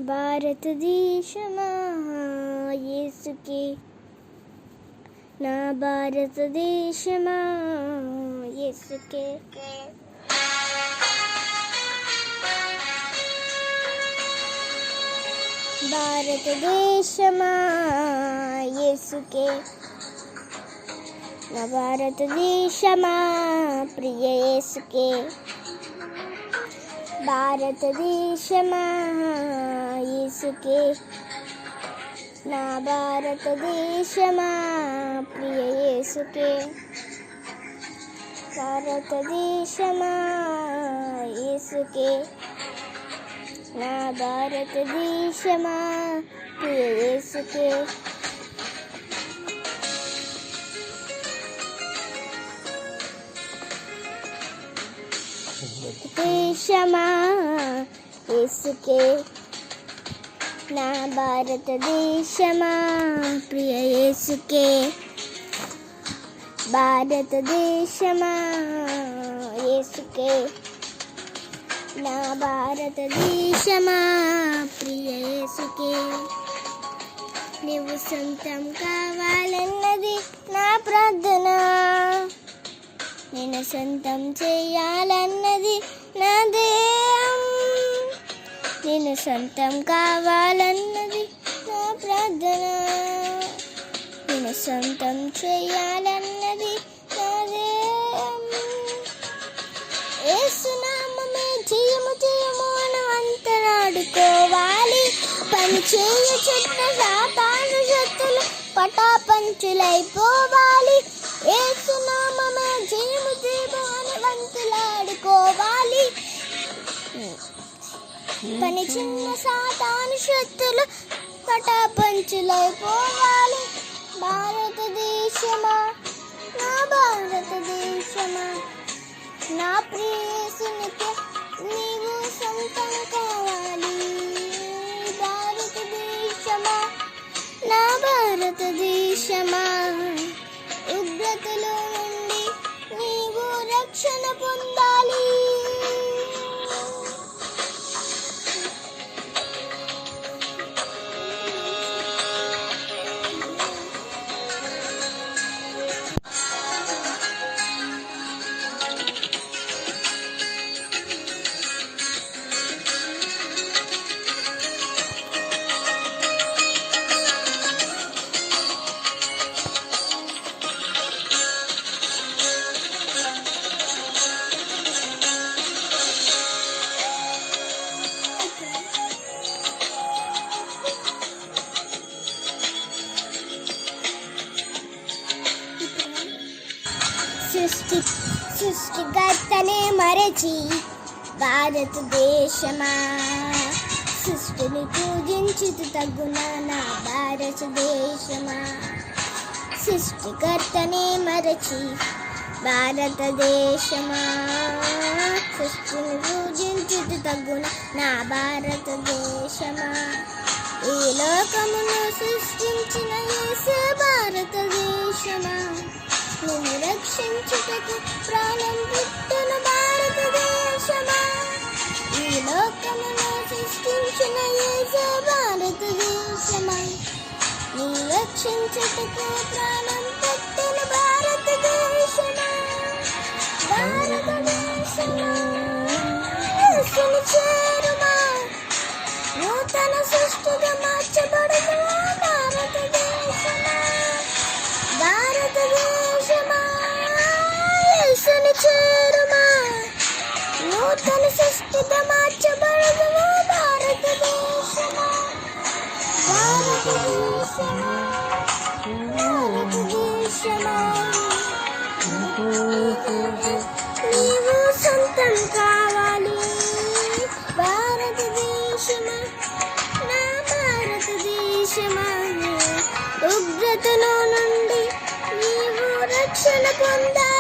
భారతదేశమా యేసుకే, నా భారతదేశమా యేసుకే. భారతదేశమా యేసుకే, నా భారతదేశమా ప్రియ యేసుకే. భారతదేశమా యేసుకే, నా భారతదేశమా ప్రియ యేసుకే. భారతదేశమా యేసుకే, నా భారతదేశమా ప్రియ యేసుకే. దేశమా యేసుకే, నా భారతదేశమా ప్రియ యేసుకే. భారతదేశమా యేసుకే, నా భారతదేశమా ప్రియ యేసుకే. నీవు సొంతం కావాలన్నది నా ప్రార్థన, నేను సొంతం చేయాలన్నది నా ధ్యేయం. నేను సొంతం కావాలన్నది నా ప్రార్థన, నేను సొంతం చేయాలన్నది నా ధ్యేయం. యేసు నామమే జయము జయము అని అంతరాడుకోవాలి. పని చేయుచున్న సాతాను శక్తులు పటాపంచులైపోవాలి. యేసు నామమే జయము జయము అని వంతులాడుకోవాలి. పని చిన్న సాతాను శక్తులు పటాపంచులైపోవాలి. భారతదేశమా, నా భారతదేశమా, నా ప్రియ యేసునికే నీవు సొంతం కావాలి. భారతదేశమా, నా భారతదేశమా, ఉగ్రతలో నుండి నీవు రక్షణ పొందాలి. సృష్టికర్తనే మరచి భారతదేశమా, సృష్టిని పూజించుతు తగ్గున నా భారతదేశమా. సృష్టికర్తనే మరచి భారతదేశమా, సృష్టిని పూజించుతు తగ్గున నా భారతదేశమా. ఈ లోకమును సృష్టించిన యేసు భారతదేశమా, నిన్ను రక్షించుటకు ప్రాణం పెట్టెను భారతదేశమా. ఈ లోకమును సృష్టించిన యేసు భారతదేశమా, నిన్ను రక్షించుటకు ప్రాణం పెట్టెను భారతదేశమా. భారతదేశమా, యేసుని చేరుమా, నూతన సృష్టిగా మార్చబడును భారతదేశమా. భారతదేశమా, యేసుని చేరుమా, నూతన సృష్టిగా మార్చబడును భారతదేశమా. భారతదేశమా, భారతదేశమా, నీవు సొంతం కావాలి. భారతదేశమా, నా భారతదేశమా, ఉగ్రతలో నుండి నీవు రక్షణ పొందాలి.